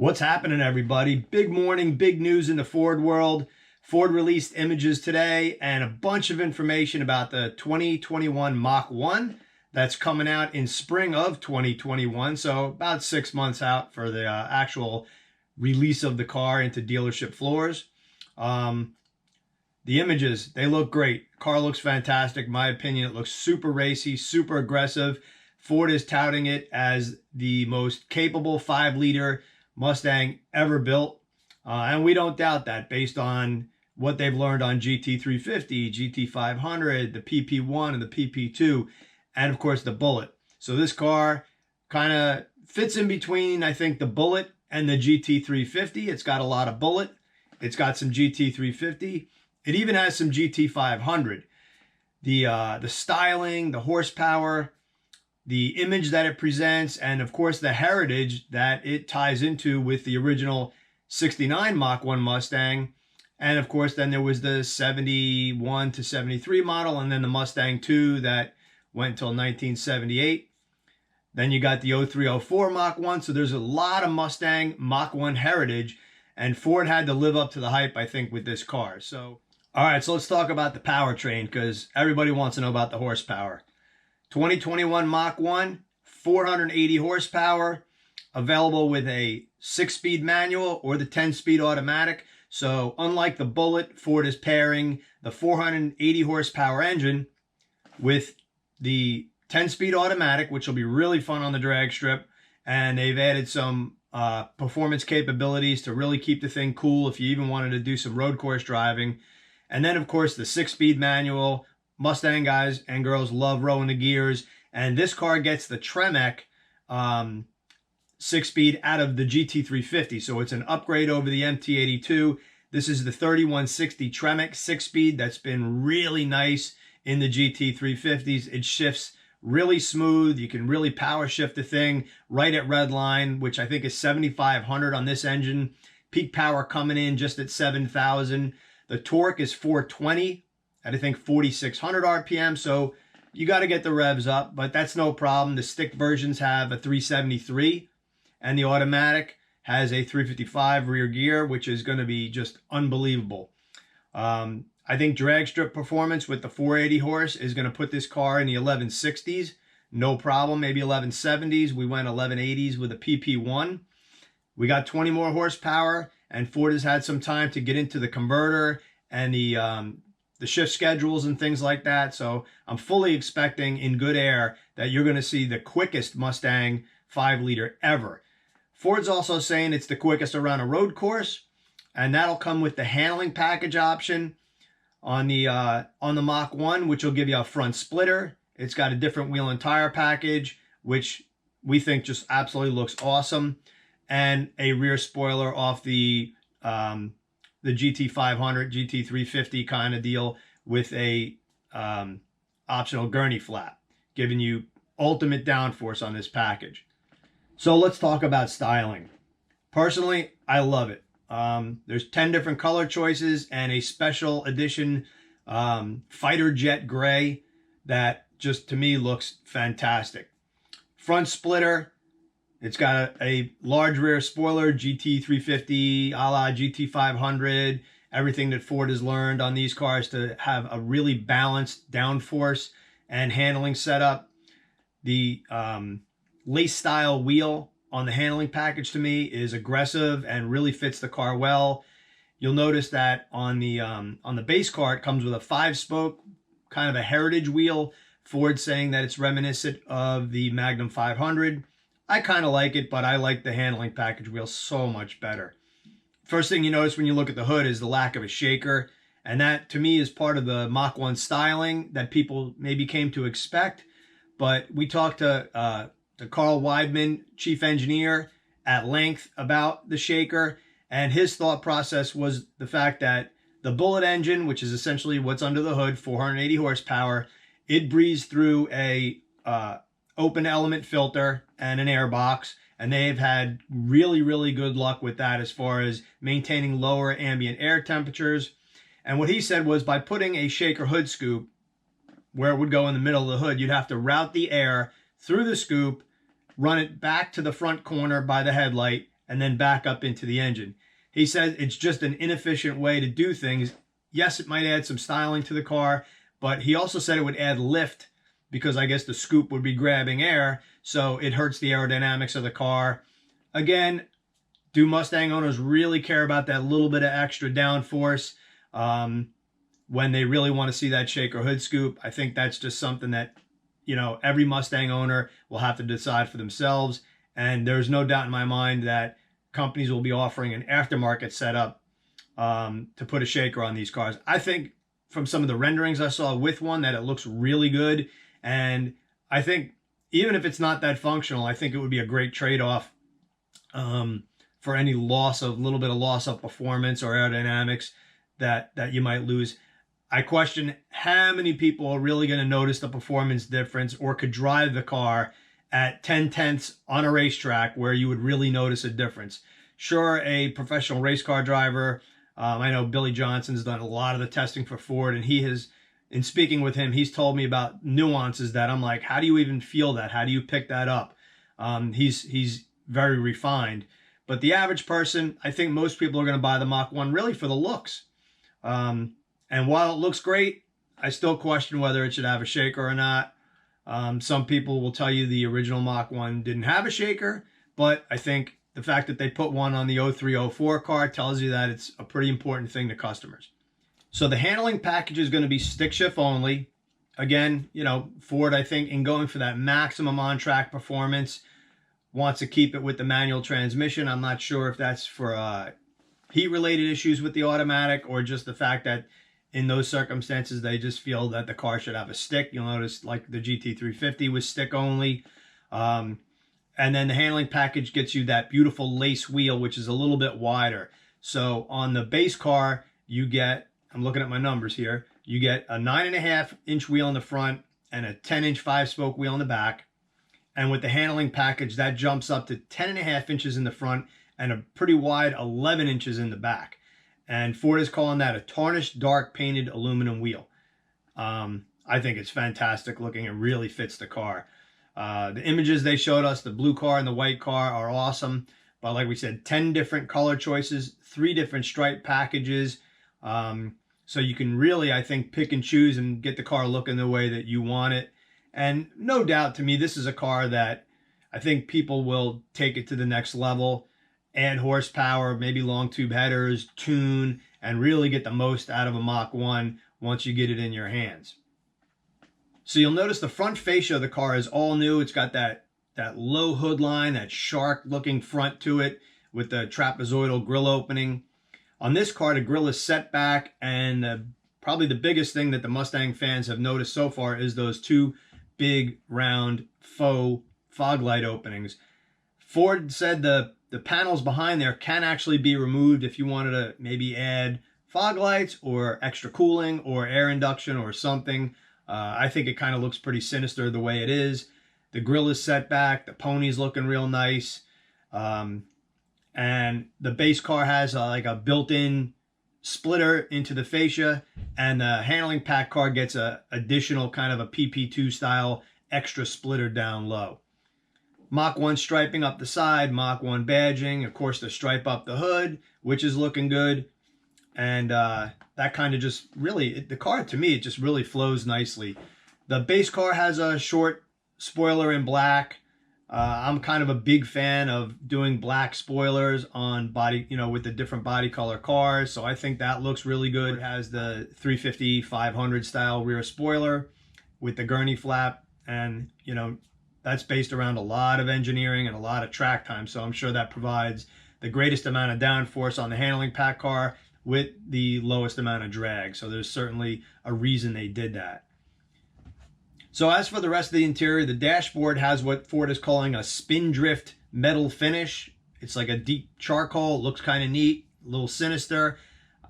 What's happening, everybody? Big morning, big news in the Ford world. Ford released images today and a bunch of information about the 2021 Mach 1 that's coming out in spring of 2021. So about 6 months out for the actual release of the car into dealership floors. The images, they look great. Car looks fantastic. In my opinion, it looks super racy, super aggressive. Ford is touting it as the most capable 5-liter Mustang ever built. And we don't doubt that based on what they've learned on GT350, GT500, the PP1 and the PP2, and of course the Bullet. So this car kind of fits in between, I think, the Bullet and the GT350. It's got a lot of Bullet. It's got some GT350. It even has some GT500. The styling, the horsepower, the image that it presents, and of course the heritage that it ties into with the original 69 Mach 1 Mustang. And of course then there was the 71 to 73 model, and then the Mustang 2 that went until 1978. Then you got the 0304 Mach 1. So there's a lot of Mustang Mach 1 heritage, and Ford had to live up to the hype, I think, with this car. So all right, so let's talk about the powertrain, because everybody wants to know about the horsepower. 2021 Mach 1, 480 horsepower, available with a 6-speed manual or the 10-speed automatic. So unlike the Bullet, Ford is pairing the 480 horsepower engine with the 10-speed automatic, which will be really fun on the drag strip. And they've added some performance capabilities to really keep the thing cool if you even wanted to do some road course driving. And then, of course, the 6-speed manual. Mustang guys and girls love rolling the gears, and this car gets the Tremec 6-speed out of the GT350, so it's an upgrade over the MT82. This is the 3160 Tremec 6-speed that's been really nice in the GT350s. It shifts really smooth. You can really power shift the thing right at red line, which I think is 7,500 on this engine. Peak power coming in just at 7,000. The torque is 420 at I think 4,600 RPM, so you got to get the revs up, but that's no problem. The stick versions have a 373, and the automatic has a 355 rear gear, which is going to be just unbelievable. I think drag strip performance with the 480 horse is going to put this car in the 1160s, no problem. Maybe 1170s. We went 1180s with a PP1. We got 20 more horsepower, and Ford has had some time to get into the converter and the shift schedules and things like that. So I'm fully expecting in good air that you're going to see the quickest Mustang 5-liter ever. Ford's also saying it's the quickest around a road course, and that'll come with the handling package option on the Mach 1, which will give you a front splitter. It's got a different wheel and tire package, which we think just absolutely looks awesome, and a rear spoiler off the GT500, GT350 kind of deal with a optional gurney flap, giving you ultimate downforce on this package. So let's talk about styling. Personally, I love it. There's 10 different color choices and a special edition fighter jet gray that just to me looks fantastic. Front splitter. It's got a large rear spoiler, GT350, a la GT500, everything that Ford has learned on these cars to have a really balanced downforce and handling setup. The lace style wheel on the handling package to me is aggressive and really fits the car well. You'll notice that on the base car, it comes with a 5-spoke, kind of a heritage wheel. Ford saying that it's reminiscent of the Magnum 500. I kind of like it, but I like the handling package wheel so much better. First thing you notice when you look at the hood is the lack of a shaker, and that to me is part of the Mach 1 styling that people maybe came to expect. But we talked to Carl Weidman, chief engineer, at length about the shaker, and his thought process was the fact that the Bullet engine, which is essentially what's under the hood, 480 horsepower, it breathes through a open element filter and an air box, and they've had really good luck with that as far as maintaining lower ambient air temperatures. And what he said was by putting a shaker hood scoop where it would go in the middle of the hood, you'd have to route the air through the scoop, run it back to the front corner by the headlight, and then back up into the engine. He says it's just an inefficient way to do things. Yes, it might add some styling to the car, but he also said it would add lift because I guess the scoop would be grabbing air, so it hurts the aerodynamics of the car. Again, do Mustang owners really care about that little bit of extra downforce when they really want to see that shaker hood scoop? I think that's just something that, you know, every Mustang owner will have to decide for themselves. And there's no doubt in my mind that companies will be offering an aftermarket setup to put a shaker on these cars. I think from some of the renderings I saw with one that it looks really good. And I think even if it's not that functional, I think it would be a great trade-off for any little bit of loss of performance or aerodynamics that you might lose. I question how many people are really going to notice the performance difference or could drive the car at 10/10ths on a racetrack where you would really notice a difference. Sure, a professional race car driver, I know Billy Johnson's done a lot of the testing for Ford, and he has, in speaking with him, he's told me about nuances that I'm like, how do you even feel that? How do you pick that up? He's very refined. But the average person, I think most people are going to buy the Mach 1 really for the looks. And while it looks great, I still question whether it should have a shaker or not. Some people will tell you the original Mach 1 didn't have a shaker, but I think the fact that they put one on the 0304 car tells you that it's a pretty important thing to customers. So the handling package is going to be stick shift only. Again, you know, Ford, I think, in going for that maximum on-track performance, wants to keep it with the manual transmission. I'm not sure if that's for heat-related issues with the automatic or just the fact that in those circumstances, they just feel that the car should have a stick. You'll notice like the GT350 was stick only. And then the handling package gets you that beautiful lace wheel, which is a little bit wider. So on the base car, you get, I'm looking at my numbers here, you get a 9.5-inch wheel in the front and a 10-inch 5-spoke wheel in the back. And with the handling package, that jumps up to 10.5 inches in the front and a pretty wide 11 inches in the back. And Ford is calling that a tarnished dark painted aluminum wheel. I think it's fantastic looking. It really fits the car. The images they showed us, the blue car and the white car, are awesome. But like we said, 10 different color choices, 3 different stripe packages. So you can really, I think, pick and choose and get the car looking the way that you want it. And no doubt to me, this is a car that I think people will take it to the next level. Add horsepower, maybe long tube headers, tune, and really get the most out of a Mach 1 once you get it in your hands. So you'll notice the front fascia of the car is all new. It's got that low hood line, that shark looking front to it with the trapezoidal grille opening. On this car, the grille is set back, and probably the biggest thing that the Mustang fans have noticed so far is those 2 big round faux fog light openings. Ford said the panels behind there can actually be removed if you wanted to maybe add fog lights or extra cooling or air induction or something. I think it kind of looks pretty sinister the way it is. The grille is set back. The pony's looking real nice. And the base car has like a built-in splitter into the fascia. And the handling pack car gets a additional kind of a PP2 style extra splitter down low. Mach 1 striping up the side, Mach 1 badging, of course the stripe up the hood, which is looking good. And that kind of just really, the car to me, it just really flows nicely. The base car has a short spoiler in black. I'm kind of a big fan of doing black spoilers on body, you know, with the different body color cars. So I think that looks really good. It has the 350 500 style rear spoiler with the gurney flap, and you know, that's based around a lot of engineering and a lot of track time. So I'm sure that provides the greatest amount of downforce on the handling pack car with the lowest amount of drag. So there's certainly a reason they did that. So as for the rest of the interior, the dashboard has what Ford is calling a spindrift metal finish. It's like a deep charcoal. It looks kind of neat, a little sinister,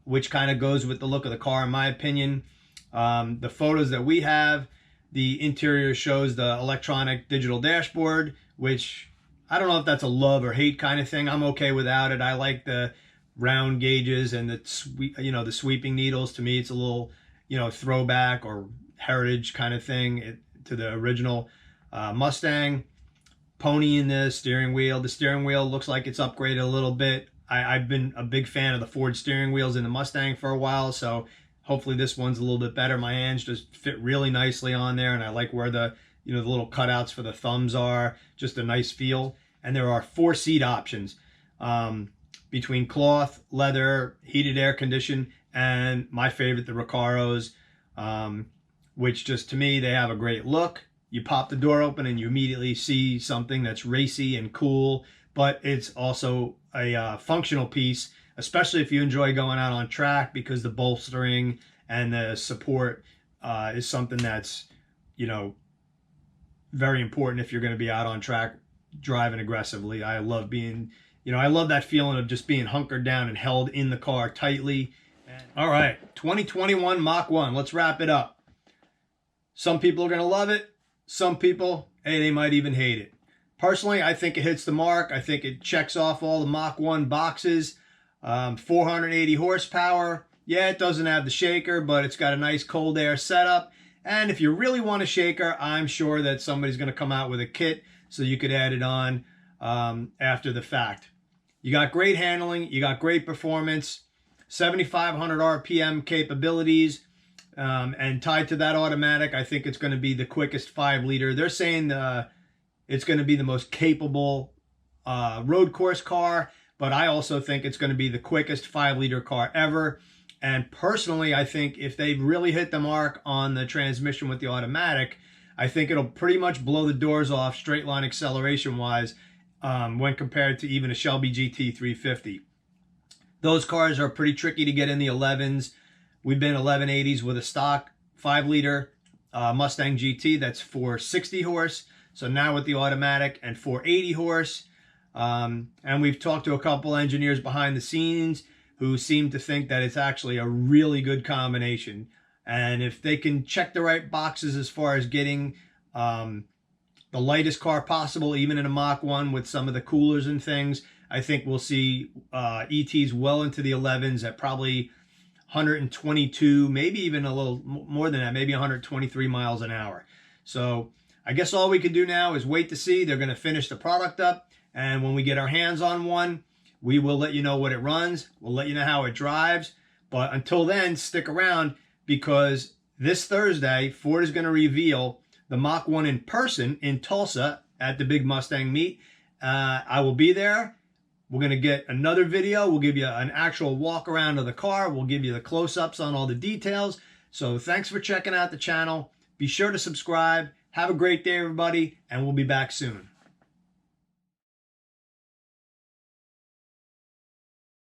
which kind of goes with the look of the car in my opinion. The photos that we have, the interior shows the electronic digital dashboard, which I don't know if that's a love or hate kind of thing. I'm okay without it. I like the round gauges and the sweeping needles. To me, it's a little, throwback or heritage kind of thing to the original Mustang. pony in the steering wheel. The steering wheel looks like it's upgraded a little bit. I've been a big fan of the Ford steering wheels in the Mustang for a while, so hopefully this one's a little bit better. My hands just fit really nicely on there, and I like where the the little cutouts for the thumbs are. Just a nice feel. And there are 4 seat options between cloth, leather, heated air condition, and my favorite, the Recaros, which just to me, they have a great look. You pop the door open and you immediately see something that's racy and cool, but it's also a functional piece, especially if you enjoy going out on track, because the bolstering and the support is something that's, very important if you're going to be out on track driving aggressively. I love being, I love that feeling of just being hunkered down and held in the car tightly. All right, 2021 Mach 1. Let's wrap it up. Some people are going to love it. Some people, hey, they might even hate it. Personally, I think it hits the mark. I think it checks off all the Mach 1 boxes. 480 horsepower. Yeah, it doesn't have the shaker, but it's got a nice cold air setup. And if you really want a shaker, I'm sure that somebody's going to come out with a kit so you could add it on after the fact. You got great handling. You got great performance. 7,500 RPM capabilities. And tied to that automatic, I think it's going to be the quickest 5-liter. They're saying it's going to be the most capable road course car, but I also think it's going to be the quickest 5-liter car ever. And personally, I think if they really hit the mark on the transmission with the automatic, I think it'll pretty much blow the doors off straight line acceleration wise when compared to even a Shelby GT 350. Those cars are pretty tricky to get in the 11s. We've been 1180s with a stock 5-liter Mustang GT that's 460 horse. So now with the automatic and 480 horse. And we've talked to a couple engineers behind the scenes who seem to think that it's actually a really good combination. And if they can check the right boxes as far as getting the lightest car possible, even in a Mach 1 with some of the coolers and things, I think we'll see ETs well into the 11s at probably 122, maybe even a little more than that, maybe 123 miles an hour. So I guess all we can do now is wait to see. They're going to finish the product up. And when we get our hands on one, we will let you know what it runs. We'll let you know how it drives. But until then, stick around, because this Thursday, Ford is going to reveal the Mach 1 in person in Tulsa at the Big Mustang Meet. I will be there. We're going to get another video. We'll give you an actual walk around of the car. We'll give you the close-ups on all the details. So thanks for checking out the channel. Be sure to subscribe. Have a great day, everybody, and we'll be back soon.